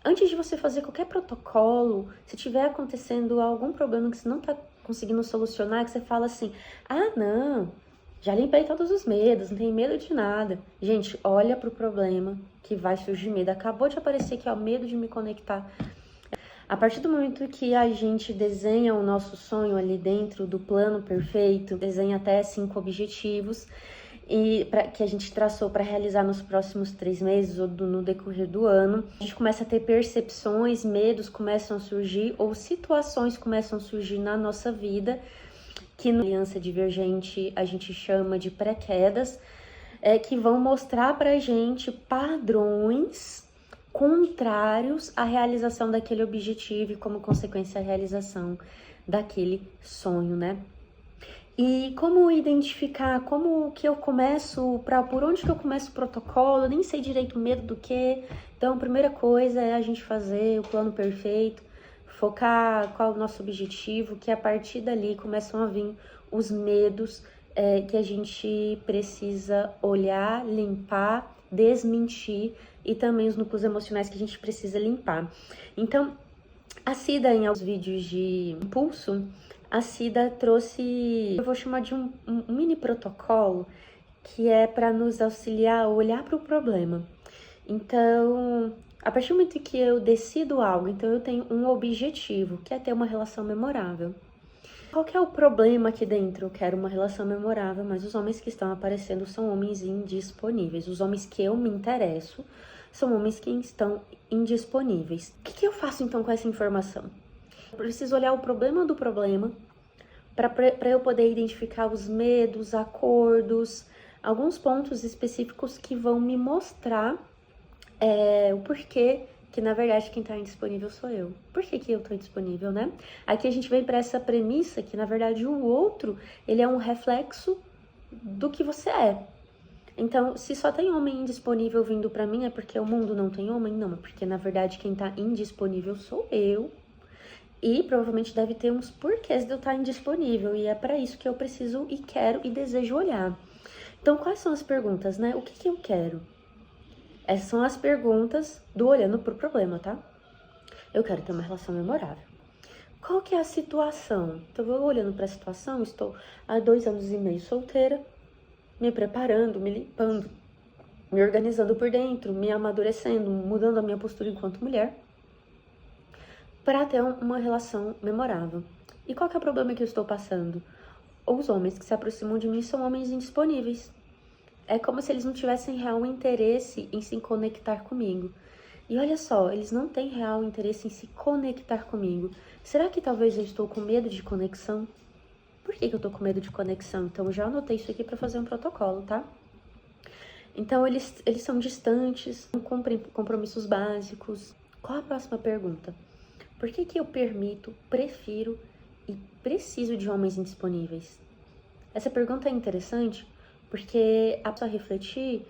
Antes de você fazer qualquer protocolo, se tiver acontecendo algum problema que você não tá conseguindo solucionar, que você fala assim, ah, não, já limpei todos os medos, não tenho medo de nada. Gente, olha pro problema que vai surgir medo. Acabou de aparecer aqui, ó, medo de me conectar. A partir do momento que a gente desenha o nosso sonho ali dentro do plano perfeito, desenha até 5 objetivos que a gente traçou para realizar nos próximos 3 meses ou no decorrer do ano, a gente começa a ter percepções, medos começam a surgir ou situações começam a surgir na nossa vida que na aliança divergente a gente chama de pré-quedas, que vão mostrar pra gente padrões contrários à realização daquele objetivo e como consequência a realização daquele sonho, né? E como identificar, como que eu começo, por onde que eu começo o protocolo, eu nem sei direito o medo do que. Então, a primeira coisa é a gente fazer o plano perfeito, focar qual é o nosso objetivo, que a partir dali começam a vir os medos que a gente precisa olhar, limpar, desmentir e também os núcleos emocionais que a gente precisa limpar. Então, a Cida, em alguns vídeos de impulso, a Cida trouxe, eu vou chamar de um mini protocolo, que é para nos auxiliar a olhar para o problema. Então, a partir do momento que eu decido algo, então eu tenho um objetivo, que é ter uma relação memorável. Qual que é o problema aqui dentro? Eu quero uma relação memorável, mas os homens que estão aparecendo são homens indisponíveis. Os homens que eu me interesso são homens que estão indisponíveis. O que eu faço então com essa informação? Eu preciso olhar o problema do problema para eu poder identificar os medos, acordos, alguns pontos específicos que vão me mostrar o porquê que na verdade quem tá indisponível sou eu. Por que eu tô indisponível, né? Aqui a gente vem para essa premissa que na verdade o outro, ele é um reflexo do que você é. Então, se só tem homem indisponível vindo pra mim, é porque o mundo não tem homem? Não, é porque na verdade quem tá indisponível sou eu. E provavelmente deve ter uns porquês de eu estar indisponível. E é para isso que eu preciso e quero e desejo olhar. Então, quais são as perguntas, né? O que eu quero? Essas são as perguntas do olhando pro problema, tá? Eu quero ter uma relação memorável. Qual que é a situação? Então, eu olhando para a situação, estou há 2 anos e meio solteira, me preparando, me limpando, me organizando por dentro, me amadurecendo, mudando a minha postura enquanto mulher, para ter uma relação memorável. E qual que é o problema que eu estou passando? Os homens que se aproximam de mim são homens indisponíveis. É como se eles não tivessem real interesse em se conectar comigo. E olha só, eles não têm real interesse em se conectar comigo. Será que talvez eu estou com medo de conexão? Por que eu tô com medo de conexão? Então, eu já anotei isso aqui para fazer um protocolo, tá? Então, eles são distantes, não cumprem compromissos básicos. Qual a próxima pergunta? Por que eu permito, prefiro e preciso de homens indisponíveis? Essa pergunta é interessante porque a pessoa refletir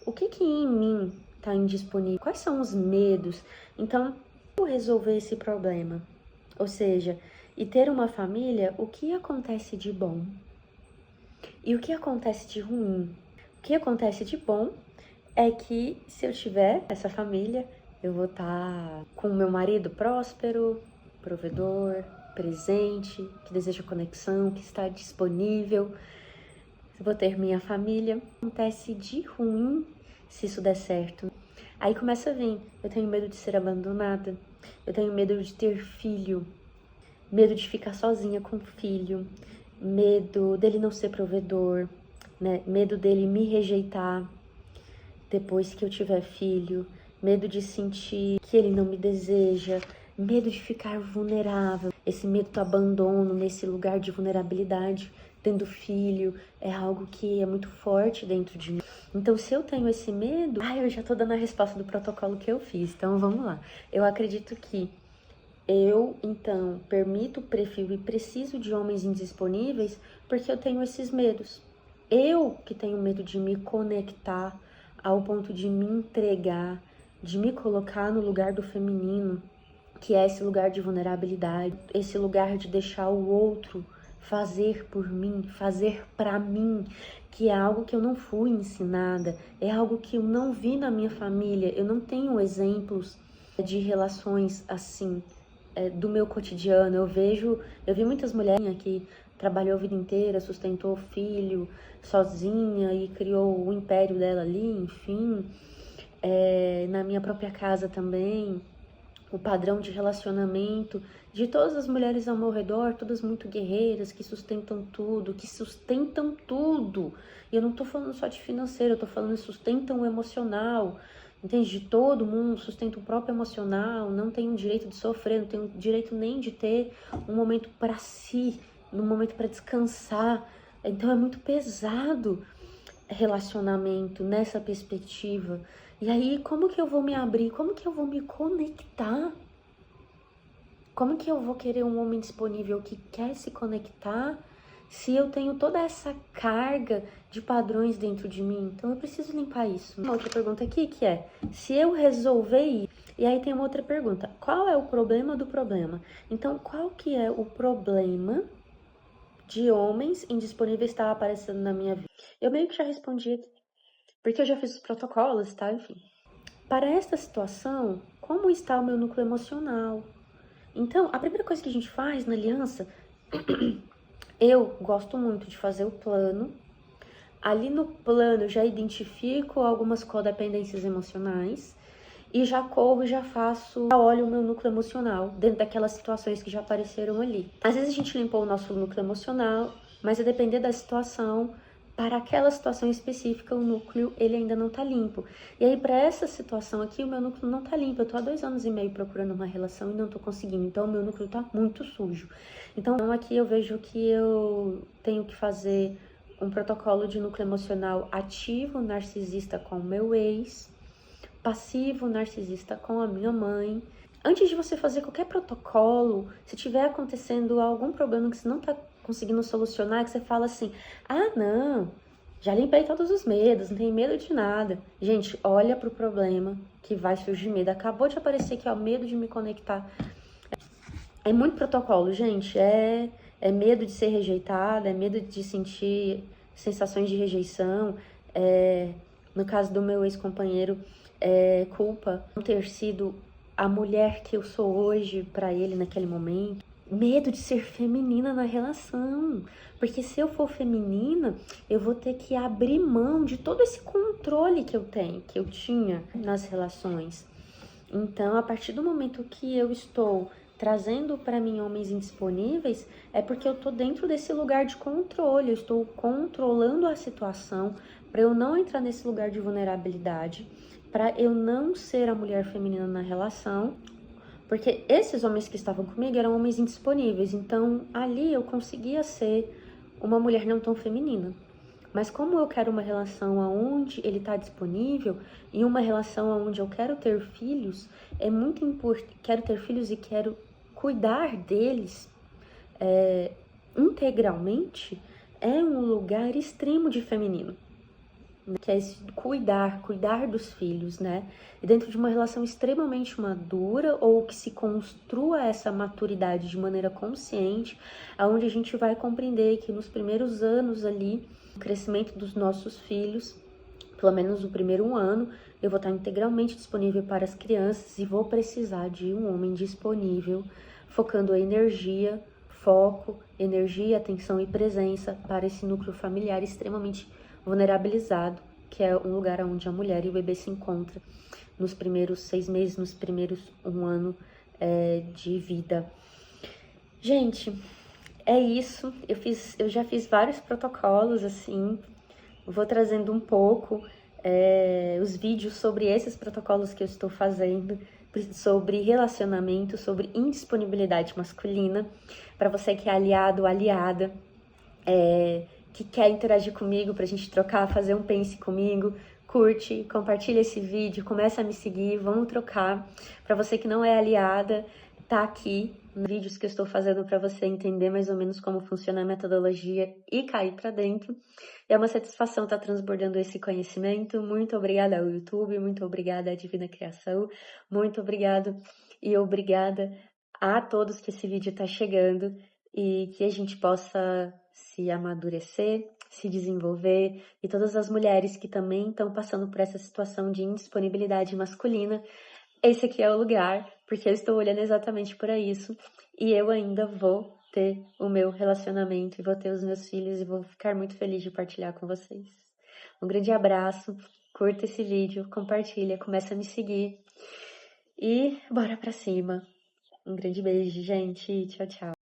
o que em mim está indisponível, quais são os medos. Então, como resolver esse problema? Ou seja, e ter uma família, o que acontece de bom? E o que acontece de ruim? O que acontece de bom é que se eu tiver essa família, eu vou estar com o meu marido próspero, provedor, presente, que deseja conexão, que está disponível. Eu vou ter minha família. O que acontece de ruim se isso der certo? Aí começa a vir, eu tenho medo de ser abandonada, eu tenho medo de ter filho, medo de ficar sozinha com o filho, medo dele não ser provedor, né? Medo dele me rejeitar depois que eu tiver filho, medo de sentir que ele não me deseja, medo de ficar vulnerável, esse medo do abandono nesse lugar de vulnerabilidade, tendo filho, é algo que é muito forte dentro de mim. Então, se eu tenho esse medo, eu já tô dando a resposta do protocolo que eu fiz, então vamos lá. Eu acredito que eu, então, permito, prefiro e preciso de homens indisponíveis porque eu tenho esses medos. Eu que tenho medo de me conectar ao ponto de me entregar, de me colocar no lugar do feminino, que é esse lugar de vulnerabilidade, esse lugar de deixar o outro fazer por mim, fazer pra mim, que é algo que eu não fui ensinada, é algo que eu não vi na minha família, eu não tenho exemplos de relações assim, do meu cotidiano. Eu vi muitas mulheres que trabalhou a vida inteira, sustentou o filho sozinha e criou o império dela ali, enfim. Na minha própria casa também, o padrão de relacionamento de todas as mulheres ao meu redor, todas muito guerreiras, que sustentam tudo, E eu não tô falando só de financeiro, eu tô falando de sustentam o emocional, entende? De todo mundo, sustenta o próprio emocional, não tem o direito de sofrer, não tem o direito nem de ter um momento para si, um momento para descansar. Então é muito pesado relacionamento nessa perspectiva. E aí, como que eu vou me abrir? Como que eu vou me conectar? Como que eu vou querer um homem disponível que quer se conectar se eu tenho toda essa carga de padrões dentro de mim? Então eu preciso limpar isso. Uma outra pergunta aqui que é, se eu resolver ir, e aí tem uma outra pergunta, qual é o problema do problema? Então, qual que é o problema de homens indisponíveis estar aparecendo na minha vida? Eu meio que já respondi aqui, porque eu já fiz os protocolos, tá? Enfim. Para esta situação, como está o meu núcleo emocional? Então, a primeira coisa que a gente faz na aliança, eu gosto muito de fazer o plano. Ali no plano eu já identifico algumas codependências emocionais e já corro, já faço, já olho o meu núcleo emocional dentro daquelas situações que já apareceram ali. Às vezes a gente limpou o nosso núcleo emocional, mas a depender da situação, para aquela situação específica, o núcleo ele ainda não tá limpo. E aí, para essa situação aqui, o meu núcleo não tá limpo. Eu tô há 2 anos e meio procurando uma relação e não tô conseguindo. Então, o meu núcleo tá muito sujo. Então, aqui eu vejo que eu tenho que fazer um protocolo de núcleo emocional ativo, narcisista com o meu ex, passivo, narcisista com a minha mãe. Antes de você fazer qualquer protocolo, se tiver acontecendo algum problema que você não tá conseguindo solucionar, que você fala assim, ah, não, já limpei todos os medos, não tenho medo de nada. Gente, olha pro problema que vai surgir medo. Acabou de aparecer aqui, ó, medo de me conectar. É muito protocolo, gente. É medo de ser rejeitada, é medo de sentir sensações de rejeição. No caso do meu ex-companheiro, culpa não ter sido a mulher que eu sou hoje para ele naquele momento. Medo de ser feminina na relação. Porque se eu for feminina, eu vou ter que abrir mão de todo esse controle que eu tenho, que eu tinha nas relações. Então, a partir do momento que eu estou trazendo para mim homens indisponíveis, é porque eu tô dentro desse lugar de controle, eu estou controlando a situação para eu não entrar nesse lugar de vulnerabilidade, para eu não ser a mulher feminina na relação, porque esses homens que estavam comigo eram homens indisponíveis, então ali eu conseguia ser uma mulher não tão feminina. Mas como eu quero uma relação onde ele está disponível e uma relação onde eu quero ter filhos, é muito importante, quero ter filhos e quero cuidar deles integralmente, é um lugar extremo de feminino, né? Que é esse cuidar dos filhos, né? E dentro de uma relação extremamente madura ou que se construa essa maturidade de maneira consciente, aonde a gente vai compreender que nos primeiros anos ali, o crescimento dos nossos filhos, pelo menos no primeiro ano, eu vou estar integralmente disponível para as crianças e vou precisar de um homem disponível, focando a energia, foco, energia, atenção e presença para esse núcleo familiar extremamente vulnerabilizado, que é um lugar onde a mulher e o bebê se encontram nos primeiros 6 meses, nos primeiros 1 ano de vida. Gente, é isso. Eu já fiz vários protocolos, assim, vou trazendo um pouco os vídeos sobre esses protocolos que eu estou fazendo, sobre relacionamento, sobre indisponibilidade masculina, para você que é aliado, aliada, que quer interagir comigo, pra gente trocar, fazer um pense comigo, curte, compartilha esse vídeo, começa a me seguir, vamos trocar. Para você que não é aliada, tá aqui vídeos que eu estou fazendo para você entender mais ou menos como funciona a metodologia e cair para dentro. É uma satisfação estar transbordando esse conhecimento. Muito obrigada ao YouTube, muito obrigada à Divina Criação, muito obrigado e obrigada a todos que esse vídeo está chegando e que a gente possa se amadurecer, se desenvolver, e todas as mulheres que também estão passando por essa situação de indisponibilidade masculina, esse aqui é o lugar, porque eu estou olhando exatamente para isso. E eu ainda vou ter o meu relacionamento, e vou ter os meus filhos, e vou ficar muito feliz de partilhar com vocês. Um grande abraço, curta esse vídeo, compartilha, começa a me seguir. E bora pra cima. Um grande beijo, gente. Tchau, tchau.